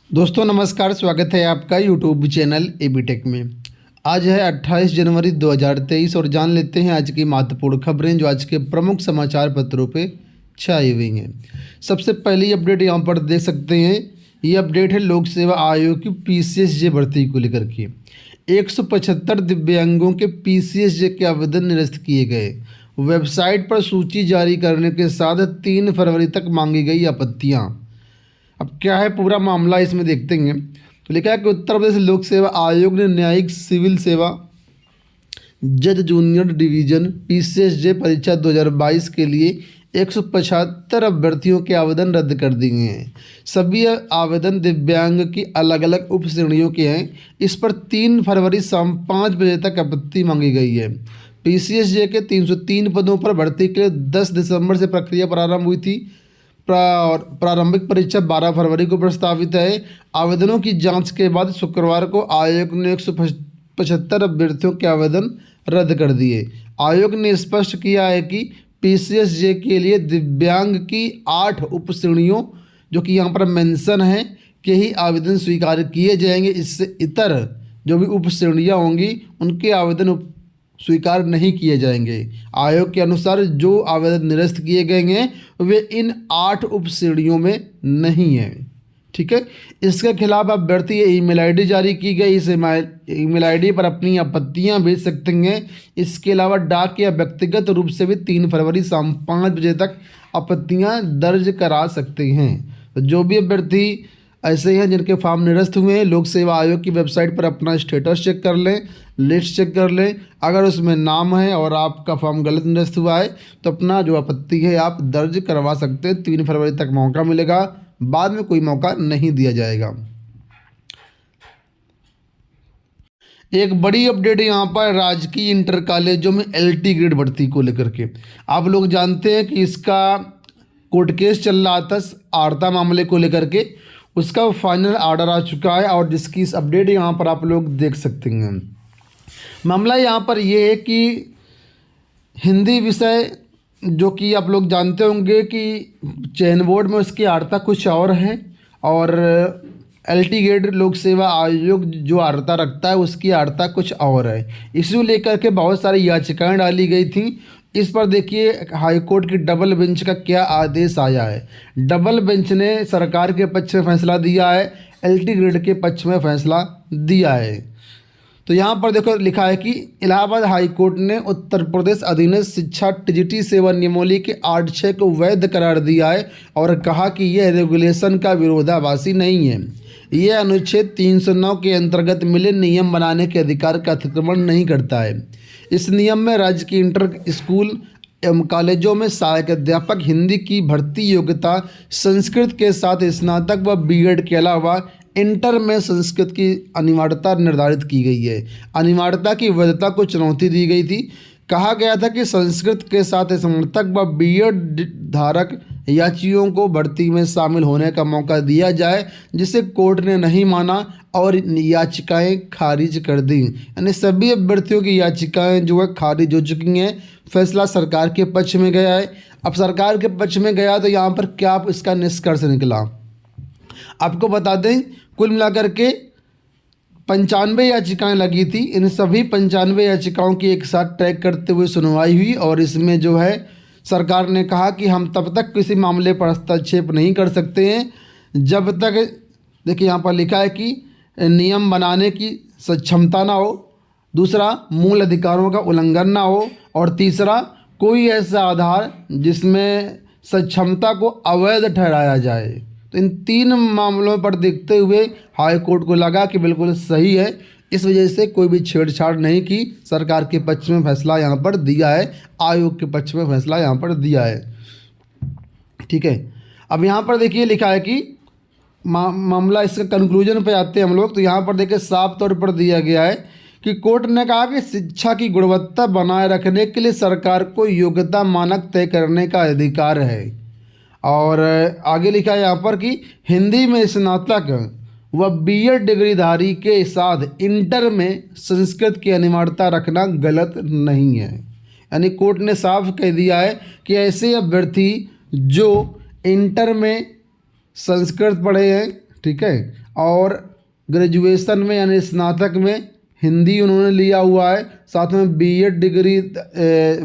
दोस्तों नमस्कार, स्वागत है आपका यूट्यूब चैनल एबीटेक में। आज है 28 जनवरी 2023 और जान लेते हैं आज की महत्वपूर्ण खबरें जो आज के प्रमुख समाचार पत्रों पे छाई हुई हैं। सबसे पहली अपडेट यहाँ पर देख सकते हैं। ये अपडेट है लोक सेवा आयोग की पीसीएसजे भर्ती को लेकर के। 175 दिव्यांगों के पीसीएसजे के आवेदन निरस्त किए गए। वेबसाइट पर सूची जारी करने के साथ 3 फरवरी तक मांगी गई आपत्तियाँ। अब क्या है पूरा मामला इसमें देखते हैं। तो लिखा है कि उत्तर प्रदेश लोक सेवा आयोग ने न्यायिक सिविल सेवा जज जूनियर डिवीजन पीसीएसजे परीक्षा 2022 के लिए 175 अभ्यर्थियों के आवेदन रद्द कर दिए हैं। सभी आवेदन दिव्यांग की अलग अलग उप श्रेणियों के हैं। इस पर 3 फरवरी शाम 5 बजे तक आपत्ति मांगी गई है। पीसीएसजे के 303 पदों पर भर्ती के लिए 10 दिसंबर से प्रक्रिया प्रारंभ हुई थी। प्रारंभिक परीक्षा 12 फरवरी को प्रस्तावित है। आवेदनों की जांच के बाद शुक्रवार को आयोग ने 175 अभ्यर्थियों के आवेदन रद्द कर दिए। आयोग ने स्पष्ट किया है कि पीसीएसजे के लिए दिव्यांग की 8 उप श्रेणियों जो कि यहाँ पर मेंशन है के ही आवेदन स्वीकार किए जाएंगे। इससे इतर जो भी उप श्रेणियाँ होंगी उनके आवेदन स्वीकार नहीं किए जाएंगे। आयोग के अनुसार जो आवेदन निरस्त किए गए हैं वे इन 8 उप श्रेणियों में नहीं हैं। ठीक है, इसके खिलाफ अभ्यर्थी ईमेल आईडी जारी की गई। इस ईमेल आईडी पर अपनी आपत्तियां भेज सकते हैं। इसके अलावा डाक या व्यक्तिगत रूप से भी 3 फरवरी शाम 5 बजे तक आपत्तियां दर्ज करा सकते हैं। तो जो भी अभ्यर्थी ऐसे हैं जिनके फॉर्म निरस्त हुए हैं, लोक सेवा आयोग की वेबसाइट पर अपना स्टेटस चेक कर लें, लिस्ट चेक कर लें। अगर उसमें नाम है और आपका फॉर्म गलत निरस्त हुआ है तो अपना जो आपत्ति है आप दर्ज करवा सकते हैं। 3 फरवरी तक मौका मिलेगा, बाद में कोई मौका नहीं दिया जाएगा। एक बड़ी अपडेट यहाँ पर राजकीय इंटर कॉलेजों में एलटी ग्रेड भर्ती को लेकर के। आप लोग जानते हैं कि इसका कोर्ट केस चल रहा था आरता मामले को लेकर के। उसका फाइनल ऑर्डर आ चुका है और जिसकी इस अपडेट यहाँ पर आप लोग देख सकते हैं। मामला यहाँ पर ये है कि हिंदी विषय जो कि आप लोग जानते होंगे कि चयन बोर्ड में उसकी आर्ता कुछ और है और एलटी ग्रेड लोक सेवा आयोग जो आर्ता रखता है उसकी आर्ता कुछ और है। इसी लेकर के बहुत सारी याचिकाएं डाली गई थी। इस पर देखिए हाईकोर्ट की डबल बेंच का क्या आदेश आया है। डबल बेंच ने सरकार के पक्ष में फैसला दिया है, एलटी ग्रेड के पक्ष में फैसला दिया है। तो यहाँ पर देखो लिखा है कि इलाहाबाद हाईकोर्ट ने उत्तर प्रदेश अधीनस्थ शिक्षा टीजीटी सेवा नियमावली के 8(6) को वैध करार दिया है और कहा कि यह रेगुलेशन का विरोधाभासी नहीं है। यह अनुच्छेद 309 के अंतर्गत मिले नियम बनाने के अधिकार का अतिक्रमण नहीं करता है। इस नियम में राज्य की इंटर स्कूल एवं कॉलेजों में सहायक अध्यापक हिंदी की भर्ती योग्यता संस्कृत के साथ स्नातक व बीएड के अलावा इंटर में संस्कृत की अनिवार्यता निर्धारित की गई है। अनिवार्यता की वैधता को चुनौती दी गई थी। कहा गया था कि संस्कृत के साथ स्नातक व बीएड धारक याचियों को भर्ती में शामिल होने का मौका दिया जाए, जिसे कोर्ट ने नहीं माना और याचिकाएं खारिज कर दी। यानी सभी अभ्यर्थियों की याचिकाएं जो है खारिज हो चुकी हैं। फैसला सरकार के पक्ष में गया है। अब सरकार के पक्ष में गया तो यहाँ पर क्या इसका निष्कर्ष निकला आपको बता दें। कुल मिलाकर के 95 याचिकाएं लगी थी। इन सभी 95 याचिकाओं की एक साथ ट्रैक करते हुए सुनवाई हुई और इसमें जो है सरकार ने कहा कि हम तब तक किसी मामले पर हस्तक्षेप नहीं कर सकते हैं जब तक, देखिए यहाँ पर लिखा है कि नियम बनाने की सक्षमता ना हो, दूसरा मूल अधिकारों का उल्लंघन ना हो और तीसरा कोई ऐसा आधार जिसमें सक्षमता को अवैध ठहराया जाए। तो इन 3 मामलों पर देखते हुए हाई कोर्ट को लगा कि बिल्कुल सही है। इस वजह से कोई भी छेड़छाड़ नहीं की। सरकार के पक्ष में फैसला यहाँ पर दिया है, आयोग के पक्ष में फैसला यहाँ पर दिया है। ठीक है, अब यहाँ पर देखिए लिखा है कि मामला इसका कंक्लूजन पे आते हैं हम लोग। तो यहाँ पर देखिए साफ तौर पर दिया गया है कि कोर्ट ने कहा कि शिक्षा की गुणवत्ता बनाए रखने के लिए सरकार को योग्यता मानक तय करने का अधिकार है। और आगे लिखा है यहाँ पर कि हिंदी में स्नातक व बीएड डिग्रीधारी के साथ इंटर में संस्कृत की अनिवार्यता रखना गलत नहीं है। यानी कोर्ट ने साफ कह दिया है कि ऐसे अभ्यर्थी जो इंटर में संस्कृत पढ़े हैं, ठीक है। और ग्रेजुएशन में यानी स्नातक में हिंदी उन्होंने लिया हुआ है, साथ में बीएड डिग्री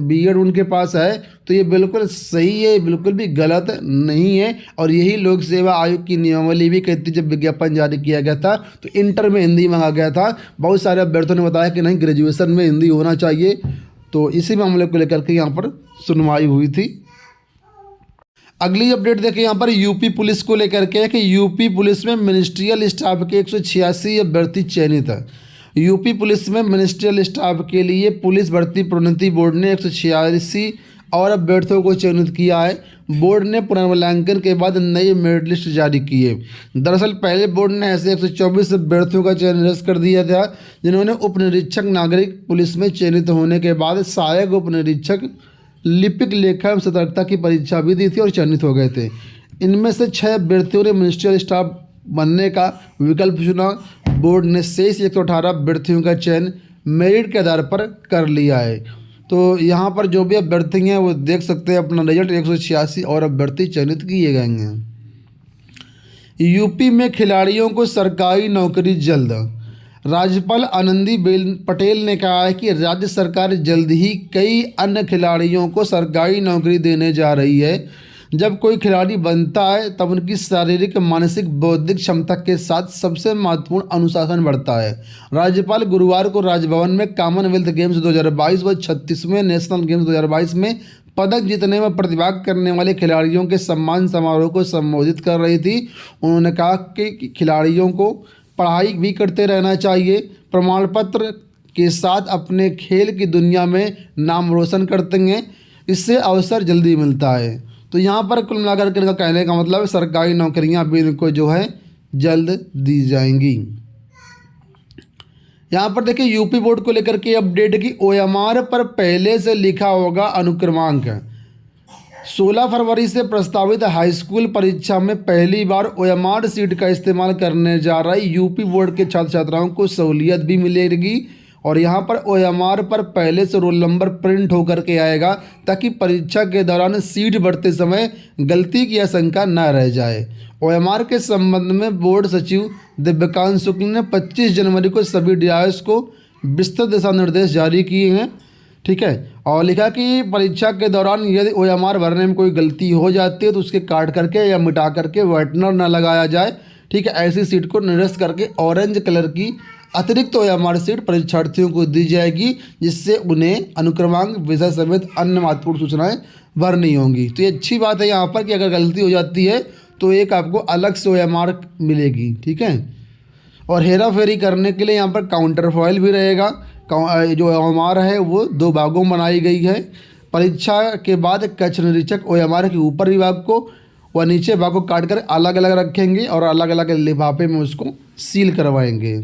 बीएड उनके पास है। तो ये बिल्कुल सही है, बिल्कुल भी गलत नहीं है। और यही लोक सेवा आयोग की नियमावली भी कहती, जब विज्ञापन जारी किया गया था तो इंटर में हिंदी मांगा गया था। बहुत सारे अभ्यर्थियों ने बताया कि नहीं, ग्रेजुएशन में हिंदी होना चाहिए। तो इसी मामले को लेकर के यहाँ पर सुनवाई हुई थी। अगली अपडेट देखिए यहाँ पर यूपी पुलिस को लेकर के है कि यूपी पुलिस में मिनिस्ट्रियल स्टाफ के 186 अभ्यर्थी चयनित है। यूपी पुलिस में मिनिस्ट्रियल स्टाफ के लिए पुलिस भर्ती प्रोन्नति बोर्ड ने 186 और अभ्यर्थियों को चयनित किया है। बोर्ड ने पुनर्मूल्यांकन के बाद नई मेरिट लिस्ट जारी की है। दरअसल पहले बोर्ड ने ऐसे 124 अभ्यर्थियों का चयन निरस्त कर दिया था, जिन्होंने उप निरीक्षक नागरिक पुलिस में चयनित होने के बाद सहायक उप निरीक्षक लिपिक लेखा एवं सतर्कता की परीक्षा भी दी थी और चयनित हो गए थे। इनमें से 6 अभ्यर्थियों ने मिनिस्ट्रियल स्टाफ बनने का विकल्प चुना। बोर्ड ने शेष 118 अभ्यर्थियों का चयन मेरिट के आधार पर कर लिया है। तो यहाँ पर जो भी अभ्यर्थी हैं वो देख सकते हैं अपना रिजल्ट, 186 और अभ्यर्थी चयनित किए गए हैं। यूपी में खिलाड़ियों को सरकारी नौकरी जल्द। राज्यपाल आनंदीबेन पटेल ने कहा है कि राज्य सरकार जल्द ही कई अन्य खिलाड़ियों को सरकारी नौकरी देने जा रही है। जब कोई खिलाड़ी बनता है तब उनकी शारीरिक, मानसिक, बौद्धिक क्षमता के साथ सबसे महत्वपूर्ण अनुशासन बढ़ता है। राज्यपाल गुरुवार को राजभवन में कॉमनवेल्थ गेम्स 2022 व 36वें नेशनल गेम्स 2022 में पदक जीतने में प्रतिभाग करने वाले खिलाड़ियों के सम्मान समारोह को संबोधित कर रही थी। उन्होंने कहा कि खिलाड़ियों को पढ़ाई भी करते रहना चाहिए, प्रमाण पत्र के साथ अपने खेल की दुनिया में नाम रोशन करते हैं, इससे अवसर जल्दी मिलता है। तो यहाँ पर कुल मिलाकर के इनका कहने का मतलब सरकारी नौकरियाँ भी इनको जो है जल्द दी जाएंगी। यहाँ पर देखिए यूपी बोर्ड को लेकर के अपडेट की ओएमआर पर पहले से लिखा होगा अनुक्रमांक। 16 फरवरी से प्रस्तावित हाई स्कूल परीक्षा में पहली बार ओएमआर सीट का इस्तेमाल करने जा रही यूपी बोर्ड के छात्र छात्राओं को सहूलियत भी मिलेगी। और यहाँ पर ओएमआर पर पहले से रोल नंबर प्रिंट होकर के आएगा, ताकि परीक्षा के दौरान सीट भरते समय गलती की आशंका न रह जाए। ओएमआर के संबंध में बोर्ड सचिव दिव्यकांत शुक्ल ने 25 जनवरी को सभी डीआईएस को विस्तृत दिशा निर्देश जारी किए हैं। ठीक है, और लिखा कि परीक्षा के दौरान यदि ओएमआर भरने में कोई गलती हो जाती है तो उसके काट करके या मिटा करके व्हाइटनर न लगाया जाए। ठीक है, ऐसी सीट को निरस्त करके ऑरेंज कलर की अतिरिक्त ओएमआर सीट परीक्षार्थियों को दी जाएगी, जिससे उन्हें अनुक्रमांक, विषय समेत अन्य महत्वपूर्ण सूचनाएं भरनी होंगी। तो ये अच्छी बात है यहाँ पर कि अगर गलती हो जाती है तो एक आपको अलग से ओएमआर मिलेगी। ठीक है, और हेरा फेरी करने के लिए यहाँ पर काउंटर फॉइल भी रहेगा। जो ओएमआर है वो 2 भागों में बनाई गई है। परीक्षा के बाद कक्ष निरीक्षक ओएमआर के ऊपर विभाग को व नीचे भाग को काट कर अलग अलग रखेंगे और अलग अलग लिफाफे में उसको सील करवाएंगे।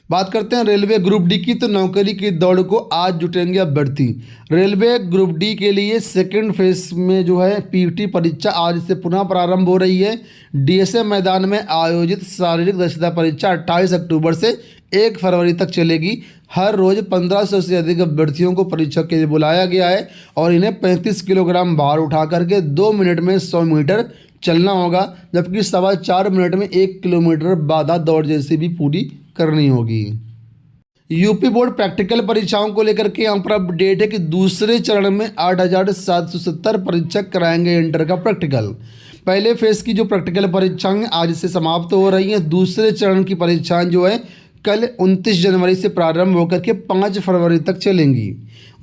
बात करते हैं रेलवे ग्रुप डी की। तो नौकरी की दौड़ को आज जुटेंगे अभ्यर्थी। रेलवे ग्रुप डी के लिए सेकंड फेज में जो है पीटी परीक्षा आज से पुनः प्रारंभ हो रही है। डीएसए मैदान में आयोजित शारीरिक दक्षता परीक्षा 28 अक्टूबर से 1 फरवरी तक चलेगी। हर रोज 1500 से अधिक अभ्यर्थियों को परीक्षा के लिए बुलाया गया है और इन्हें 35 किलोग्राम भार उठा करके 2 मिनट में 100 मीटर चलना होगा, जबकि 4.25 मिनट में 1 किलोमीटर बाधा दौड़ जैसी भी पूरी करनी होगी। यूपी बोर्ड प्रैक्टिकल परीक्षाओं को लेकर के यहाँ पर अपडेट है कि दूसरे चरण में 8,770 परीक्षक कराएंगे इंटर का प्रैक्टिकल। पहले फेज की जो प्रैक्टिकल परीक्षाएं आज से समाप्त हो रही हैं। दूसरे चरण की परीक्षाएं जो है कल 29 जनवरी से प्रारंभ होकर के 5 फरवरी तक चलेंगी।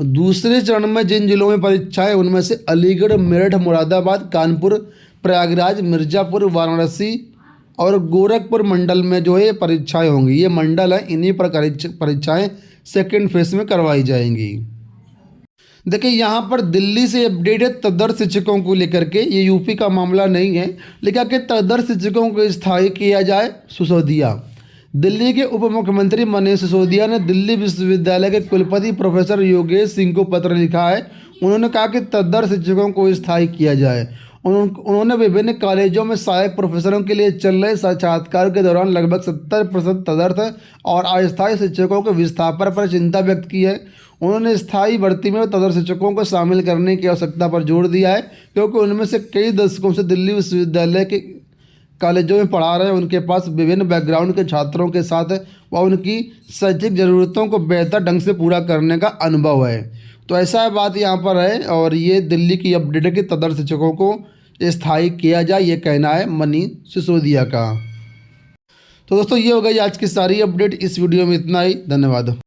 दूसरे चरण में जिन जिलों में परीक्षाएं उनमें से अलीगढ़, मेरठ, मुरादाबाद, कानपुर, प्रयागराज, मिर्ज़ापुर, वाराणसी और गोरखपुर मंडल में जो है परीक्षाएं होंगी। ये मंडल है, इन्हीं पर परीक्षाएं सेकेंड फेज में करवाई जाएंगी। देखिए यहाँ पर दिल्ली से अपडेट है तदर्थ शिक्षकों को लेकर के। ये यूपी का मामला नहीं है, लेकिन कि तदर्थ शिक्षकों को स्थायी किया जाए। सिसोदिया, दिल्ली के उप मुख्यमंत्री मनीष सिसोदिया ने दिल्ली विश्वविद्यालय के कुलपति प्रोफेसर योगेश सिंह को पत्र लिखा है। उन्होंने कहा कि तदर्थ शिक्षकों को स्थायी किया जाए। उन्होंने विभिन्न कॉलेजों में सहायक प्रोफेसरों के लिए चल रहे साक्षात्कार के दौरान लगभग 70% तदर्थ और अस्थायी शिक्षकों के विस्थापन पर चिंता व्यक्त की है। उन्होंने स्थायी भर्ती में तदर्थ शिक्षकों को शामिल करने की आवश्यकता पर जोर दिया है, क्योंकि उनमें से कई दशकों से दिल्ली विश्वविद्यालय कॉलेजों में पढ़ा रहे हैं उनके पास विभिन्न बैकग्राउंड के छात्रों के साथ व उनकी शैक्षिक ज़रूरतों को बेहतर ढंग से पूरा करने का अनुभव है। तो ऐसा बात यहाँ पर है और ये दिल्ली की अपडेट है कि तदर्थ शिक्षकों को स्थायी किया जाए, ये कहना है मनीष सिसोदिया का। तो दोस्तों ये हो गई आज की सारी अपडेट। इस वीडियो में इतना ही। धन्यवाद।